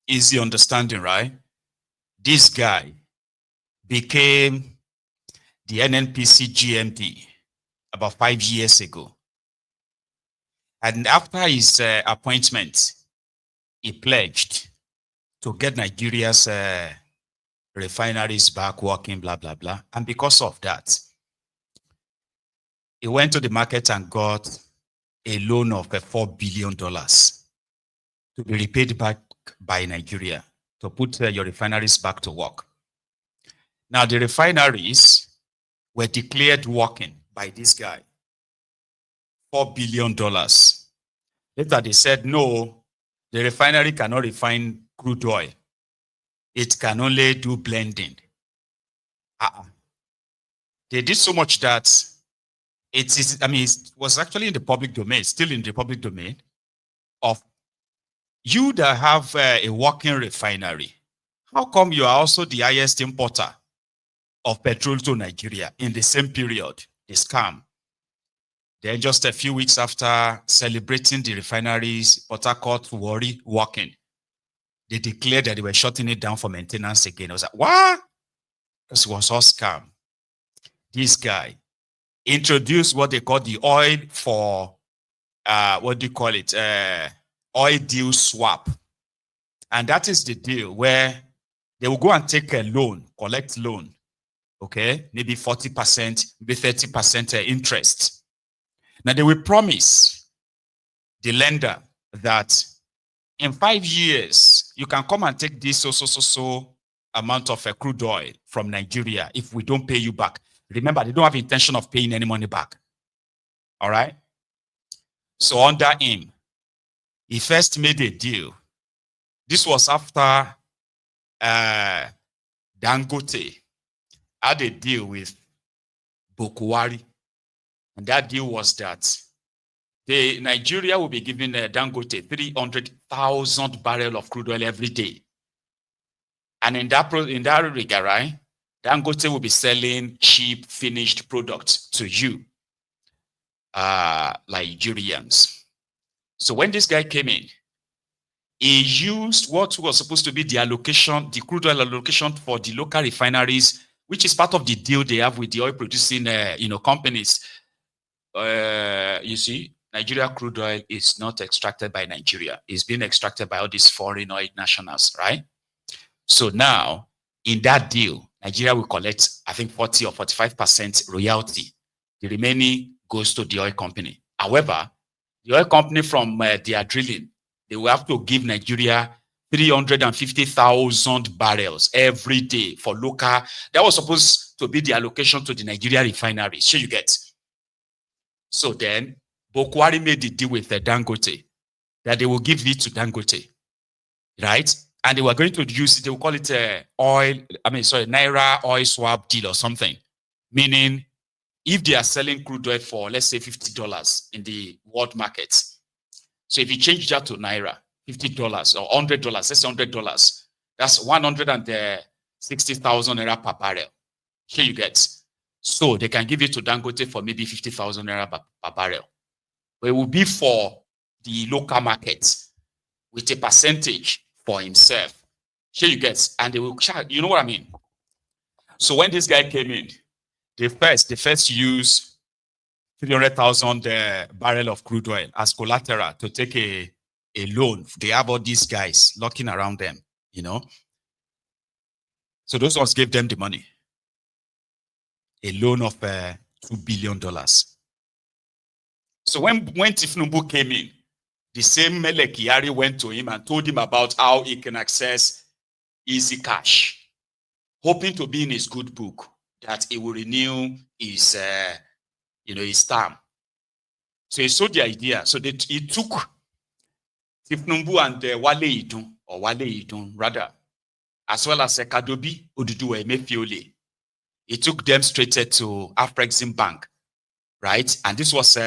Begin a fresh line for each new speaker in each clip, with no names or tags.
easy understanding, right? This guy became the NNPC GMD about 5 years ago. And after his appointment, he pledged to get Nigeria's refineries back working, blah, blah, blah. And because of that, he went to the market and got a loan of $4 billion to be repaid back by Nigeria to put your refineries back to work. Now, the refineries were declared working by this guy, $4 billion. Later, they said, no, the refinery cannot refine crude oil. It can only do blending. They did so much that it was actually in the public domain, still in the public domain, of you that have a working refinery. How come you are also the highest importer of petrol to Nigeria in the same period? The scam. Then just a few weeks after celebrating the refineries, Port Harcourt, Warri working, they declared that they were shutting it down for maintenance again. I was like, what? This was all scam. This guy introduced what they call the oil for, oil deal swap. And that is the deal where they will go and take a loan, collect loan, okay? Maybe 40%, maybe 30% interest. Now they will promise the lender that in 5 years, you can come and take this so amount of crude oil from Nigeria if we don't pay you back. Remember, they don't have intention of paying any money back. All right? So under him, he first made a deal. This was after Dangote had a deal with Kyari. And that deal was that Nigeria will be giving Dangote 300,000 barrels of crude oil every day. And in that regard, right, Dangote will be selling cheap, finished products to you, Nigerians. So when this guy came in, he used what was supposed to be the allocation, the crude oil allocation for the local refineries, which is part of the deal they have with the oil producing, companies. You see, Nigeria crude oil is not extracted by Nigeria. It's being extracted by all these foreign oil nationals, right? So now, in that deal, Nigeria will collect, I think, 40 or 45% royalty. The remaining goes to the oil company. However, the oil company from their drilling, they will have to give Nigeria 350,000 barrels every day for local. That was supposed to be the allocation to the Nigeria refineries. Sure, you get. So then, Kyari made the deal with Dangote that they will give it to Dangote, right? And they were going to use it, they will call it Naira oil swap deal or something. Meaning, if they are selling crude oil for, let's say, $50 in the world market, so if you change that to Naira, $50 or $100, let's say $100, that's 160,000 Naira per barrel. Here you get. So they can give it to Dangote for maybe 50,000 Naira per barrel. But it will be for the local market with a percentage for himself. Here you get, and they will charge, you know what I mean? So when this guy came in, they first used 300,000 barrel of crude oil as collateral to take a loan. They have all these guys looking around them, So those ones gave them the money. A loan of $2 billion. So when Tinubu came in, the same Mele Kyari went to him and told him about how he can access easy cash, hoping to be in his good book that he will renew his, his term. So he saw the idea. So he took Tinubu and Wale Idun, rather, as well as Kadobi Oduduwa Emefiole. He took them straight to Afrexim Bank, right? And this was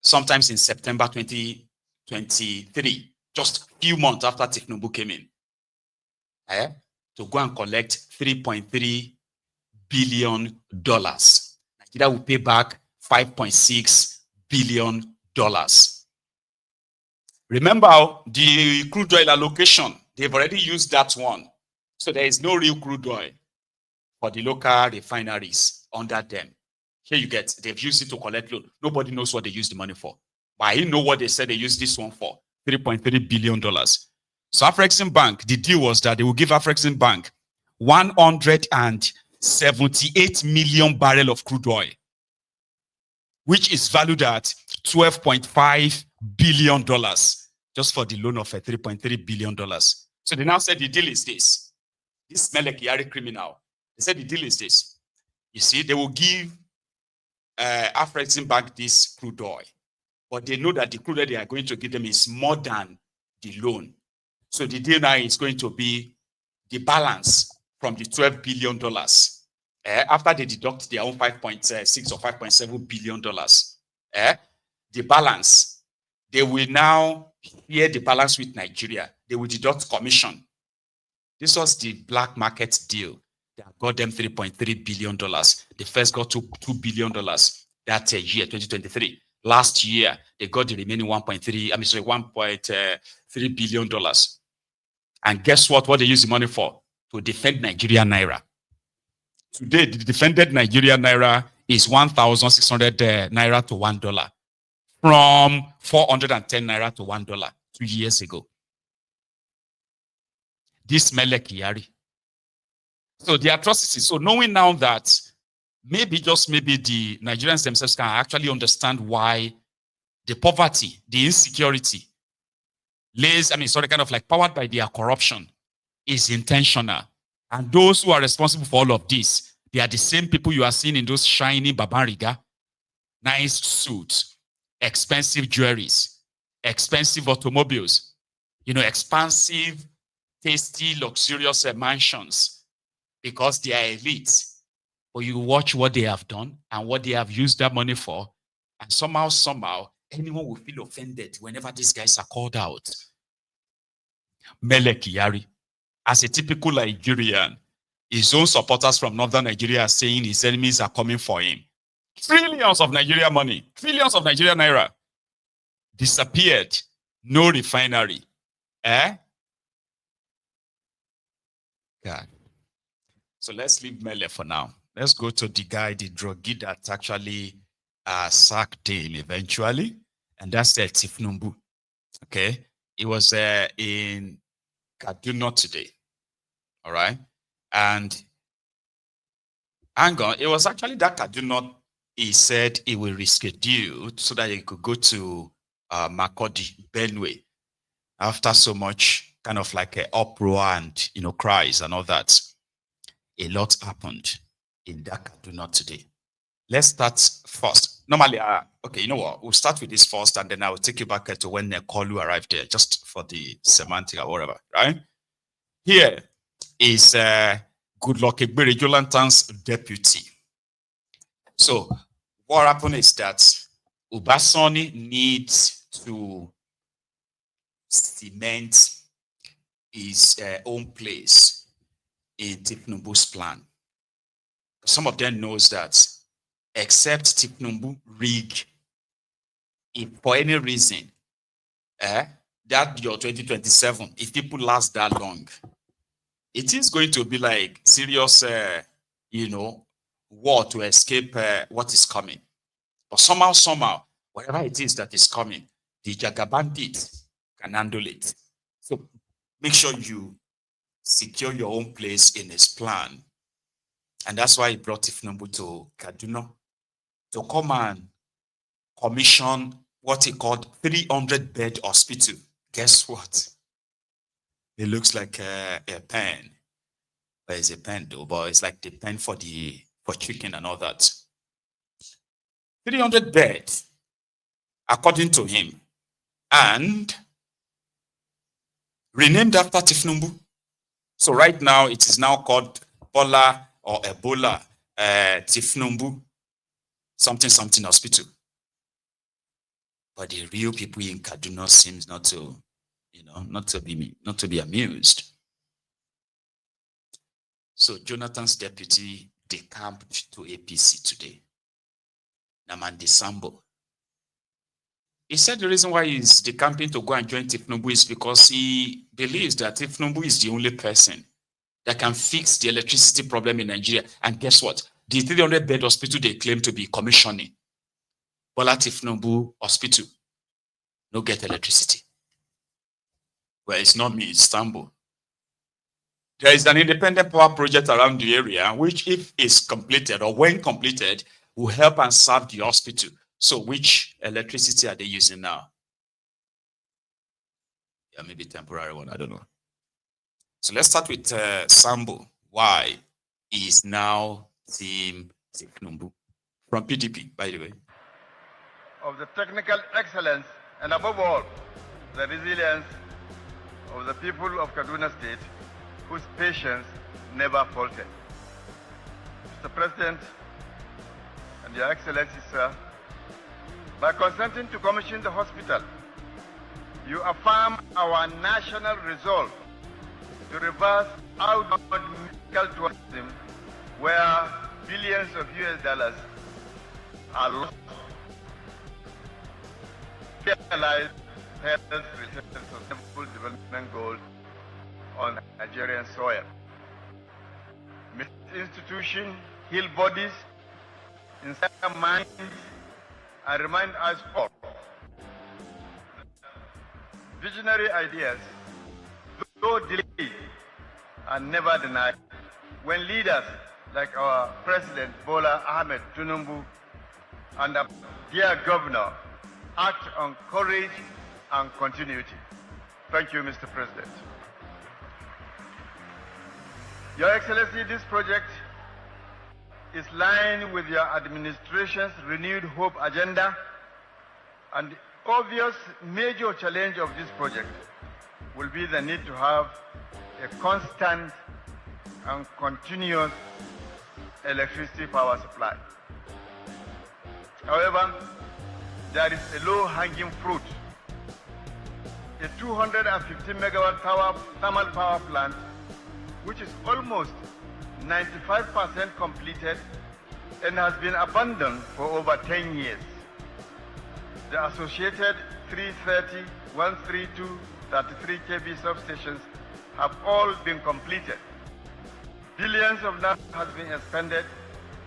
sometimes in September 2023, just a few months after Tinubu came in, to go and collect $3.3 billion. Nigeria will pay back $5.6 billion. Remember the crude oil allocation They've already used that one. So there is no real crude oil for the local refineries under them. Here you get, they've used it to collect loan. Nobody knows what they use the money for. But I know what they said they used this one for, $3.3 billion. So Afrexim Bank, the deal was that they will give Afrexim Bank 178 million barrel of crude oil, which is valued at $12.5 billion just for the loan of $3.3 billion. So they now said the deal is this. This Mele Kyari criminal, they said the deal is this. You see, they will give Afrexim Bank this crude oil, but they know that the crude oil they are going to give them is more than the loan. So the deal now is going to be the balance from the $12 billion. After they deduct their own $5.6 or $5.7 billion, the balance, they will now share the balance with Nigeria. They will deduct commission. This was the black market deal that got them $3.3 billion. They first got to $2 billion that year, 2023. Last year, they got the remaining $1.3 billion. And guess what? What they use the money for? To defend Nigeria Naira. Today, the defended Nigeria Naira is 1,600 Naira to $1 from 410 Naira to $1 2 years ago. This Mele Kyari. So the atrocity. So knowing now that maybe, just maybe, the Nigerians themselves can actually understand why the poverty, the insecurity, kind of like powered by their corruption, is intentional. And those who are responsible for all of this, they are the same people you are seeing in those shiny babariga, nice suits, expensive jewelries, expensive automobiles, expensive, tasty, luxurious mansions, because they are elites. But you watch what they have done and what they have used that money for, and somehow, anyone will feel offended whenever these guys are called out. Mele Kyari, as a typical Nigerian, his own supporters from northern Nigeria are saying his enemies are coming for him. Trillions of Nigeria money, trillions of Nigeria Naira disappeared. No refinery. God. So let's leave Mele for now. Let's go to the guy, the druggie that actually sacked him eventually. And that's Tifnumbu. Okay. It was in Kaduna today. All right. And hang on, it was actually that Kaduna he said he will reschedule so that he could go to Makodi, Benue, after so much kind of like an uproar and cries and all that. A lot happened in that Kaduna today. Let's start first. Normally, okay, you know what? We'll start with this first, and then I will take you back to when Nekolu arrived there, just for the semantic or whatever, right? Here is Goodluck Egbere, Jonathan's deputy. So what happened is that Ubasani needs to cement his own place in Tifnumbu's plan. Some of them knows that except Tifnumbu rig, if for any reason, that your 2027, if people last that long, it is going to be like serious, war to escape what is coming. But somehow, whatever it is that is coming, the Jaga bandits can handle it. So make sure you secure your own place in his plan. And that's why he brought Tifnumbu to Kaduna to come and commission what he called 300-bed hospital. Guess what? It looks like a pen. But it's a pen though, but it's like the pen for chicken and all that. 300 beds, according to him, and renamed after Tifnumbu. So right now, it is now called Bola or Ebola Tifnumbu something hospital. But the real people in Kaduna seems not to be amused. So Jonathan's deputy decamped to APC today. Namandi Sambo. He said the reason why he's decamping to go and join Tifnubu is because he believes that Tifnubu is the only person that can fix the electricity problem in Nigeria. And guess what? The 300-bed hospital they claim to be commissioning, Bola Tifnubu Hospital, no get electricity. Well, it's not me, it's Sambo. There is an independent power project around the area, which, if it's completed or when completed, will help and serve the hospital. So which electricity are they using now? Yeah, maybe temporary one, I don't know. So let's start with Sambo. Why is now Team Tifnubu from PDP, by the way?
Of the technical excellence and above all, the resilience of the people of Kaduna State, whose patience never faltered. Mr. President and Your Excellency, sir, by consenting to commission the hospital, you affirm our national resolve to reverse outward medical tourism where billions of US dollars are lost. Realize health-related sustainable development goals on Nigerian soil. May this institution heal bodies, inspire minds, and remind us all visionary ideas, though delayed, are never denied when leaders like our President Bola Ahmed Tinubu and our dear Governor act on courage and continuity. Thank you, Mr. President. Your Excellency, this project is lined with your administration's renewed hope agenda, and the obvious major challenge of this project will be the need to have a constant and continuous electricity power supply. However, there is a low-hanging fruit. A 250 megawatt thermal power plant, which is almost 95% completed and has been abandoned for over 10 years. The associated 330, 132, 33 kV substations have all been completed. Billions of dollars has been expended,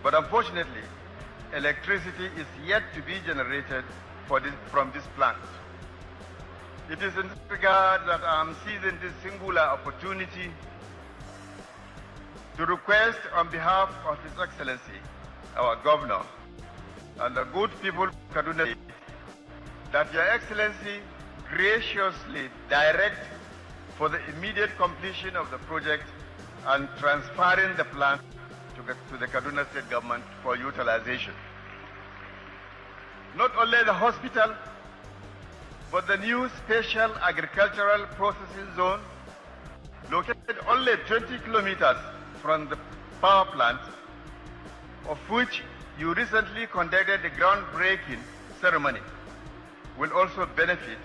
but unfortunately, electricity is yet to be generated from this plant. It is in this regard that I am seizing this singular opportunity to request on behalf of His Excellency, our Governor, and the good people of Kaduna State, that Your Excellency graciously direct for the immediate completion of the project and transferring the plant to the Kaduna State government for utilization. Not only the hospital, but the new special agricultural processing zone, located only 20 kilometers from the power plant, of which you recently conducted the groundbreaking ceremony, will also benefit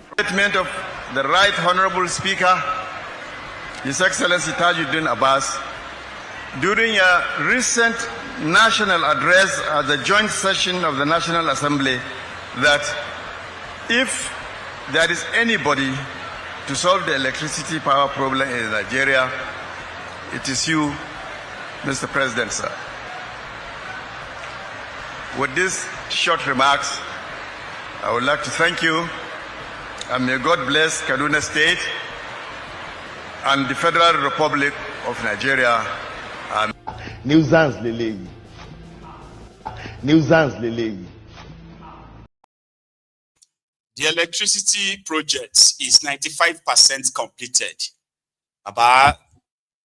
from the statement of the Right Honorable Speaker, His Excellency Tajuddin Abbas, during a recent national address at the joint session of the National Assembly, that if there is anybody to solve the electricity power problem in Nigeria, it is you, Mr. President, sir. With these short remarks, I would like to thank you, and may God bless Kaduna State and the Federal Republic of Nigeria.
Nuisance leleyi. Nuisance leleyi.
The electricity project is 95% completed. About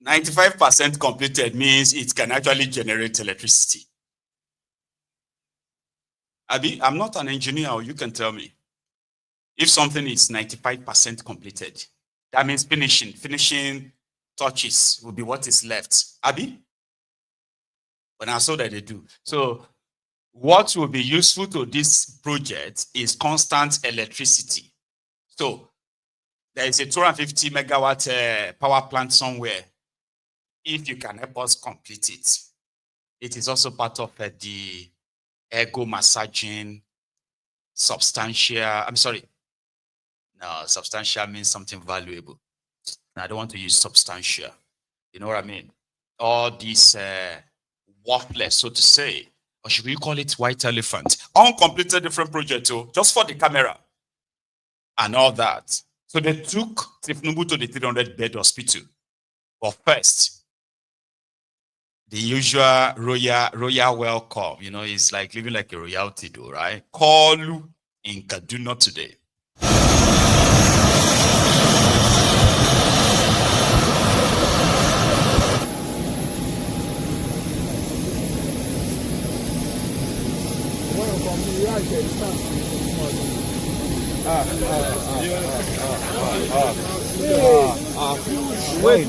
95% completed means it can actually generate electricity. Abi, I'm not an engineer, or you can tell me. If something is 95% completed, that means finishing touches will be what is left. Abi? But I saw that they do. So what will be useful to this project is constant electricity. So there is a 250 megawatt power plant somewhere. If you can help us complete it, it is also part of the ego massaging substantial. I'm sorry. No, substantial means something valuable. And I don't want to use substantial. You know what I mean? All these worthless, so to say, or should we call it white elephant? Uncompleted different project, just for the camera and all that. So they took Tifnubu to the 300-bed hospital. But first, the usual royal welcome, it's like living like a royalty, though, right? Kalu in Kaduna today.
Wait.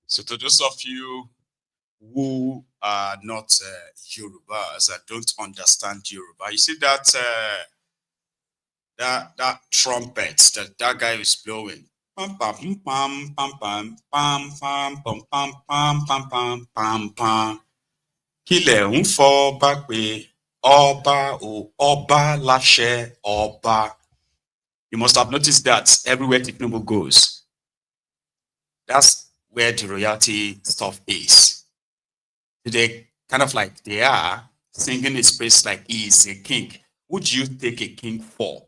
So to those of you who are not Yorubas and don't understand Yoruba, you see that that trumpet that guy is blowing. Pam pam pam pam pam pam pam pam pam pam pam pam pam pam. Kílẹ̀ ń fọ́ bá pé ọba o ọba láṣẹ ọba. You must have noticed that everywhere Tinubu goes, that's where the royalty stuff is. They kind of like they are singing his praise like he is a king. Would you take a king for?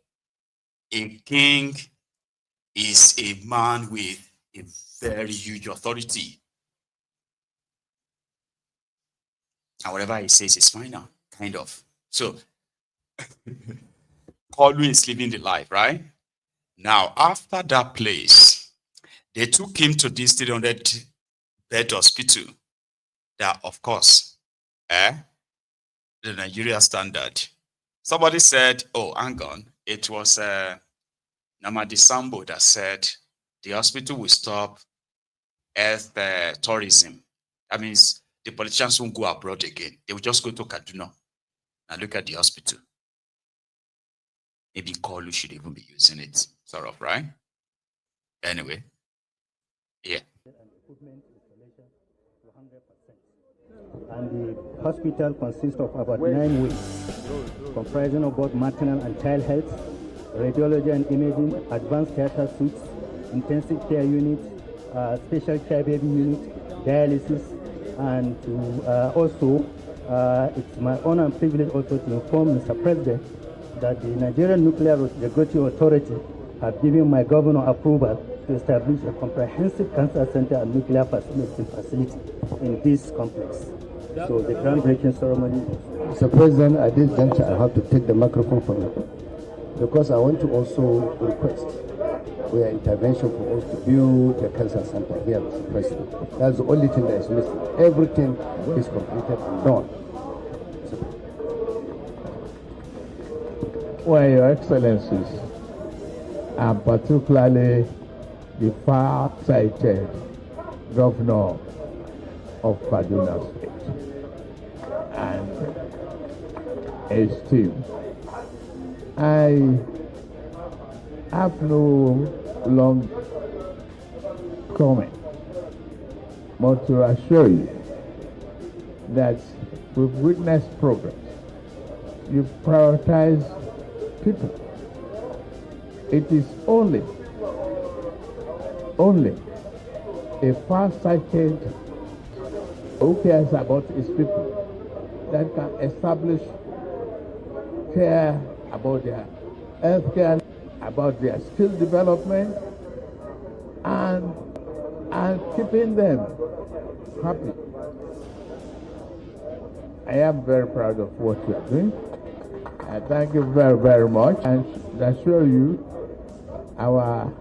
A king is a man with a very huge authority. And whatever he says is final, kind of. So, Kalu is living the life, right? Now, after that place, they took him to this 300-bed hospital that, of course, the Nigeria standard. Somebody said, oh, hang on, it was Namadi Sambo that said the hospital will stop health tourism. That means the politicians won't go abroad again. They will just go to Kaduna and look at the hospital. Maybe Kalu should even be using it, sort of, right? Anyway. Yeah.
And the hospital consists of about 9 wings, comprising of both maternal and child health, radiology and imaging, advanced theater suites, intensive care unit, special care baby unit, dialysis, and also it's my honor and privilege also to inform Mr. President that the Nigerian Nuclear Regulatory Authority have given my governor approval to establish a comprehensive cancer center and nuclear facility in this complex. So the groundbreaking ceremony.
Mr. President, at this juncture, I have to take the microphone from you because I want to also request for your intervention for us to build the cancer center here, Mr. President. That's the only thing that is missing. Everything is completed and done.
Well, Your Excellencies, and particularly the far-sighted governor of Kaduna State and his team, I have no long coming. But to assure you that we've witnessed progress. You prioritize people. It is only a far-sighted who cares about his people that can establish care about their health care, about their skill development, and keeping them happy. I am very proud of what you are doing. I thank you very, very much, and assure you our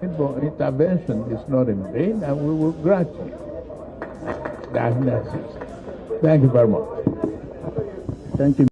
intervention is not in vain, and we will grant you that message. Thank you very much.
Thank you.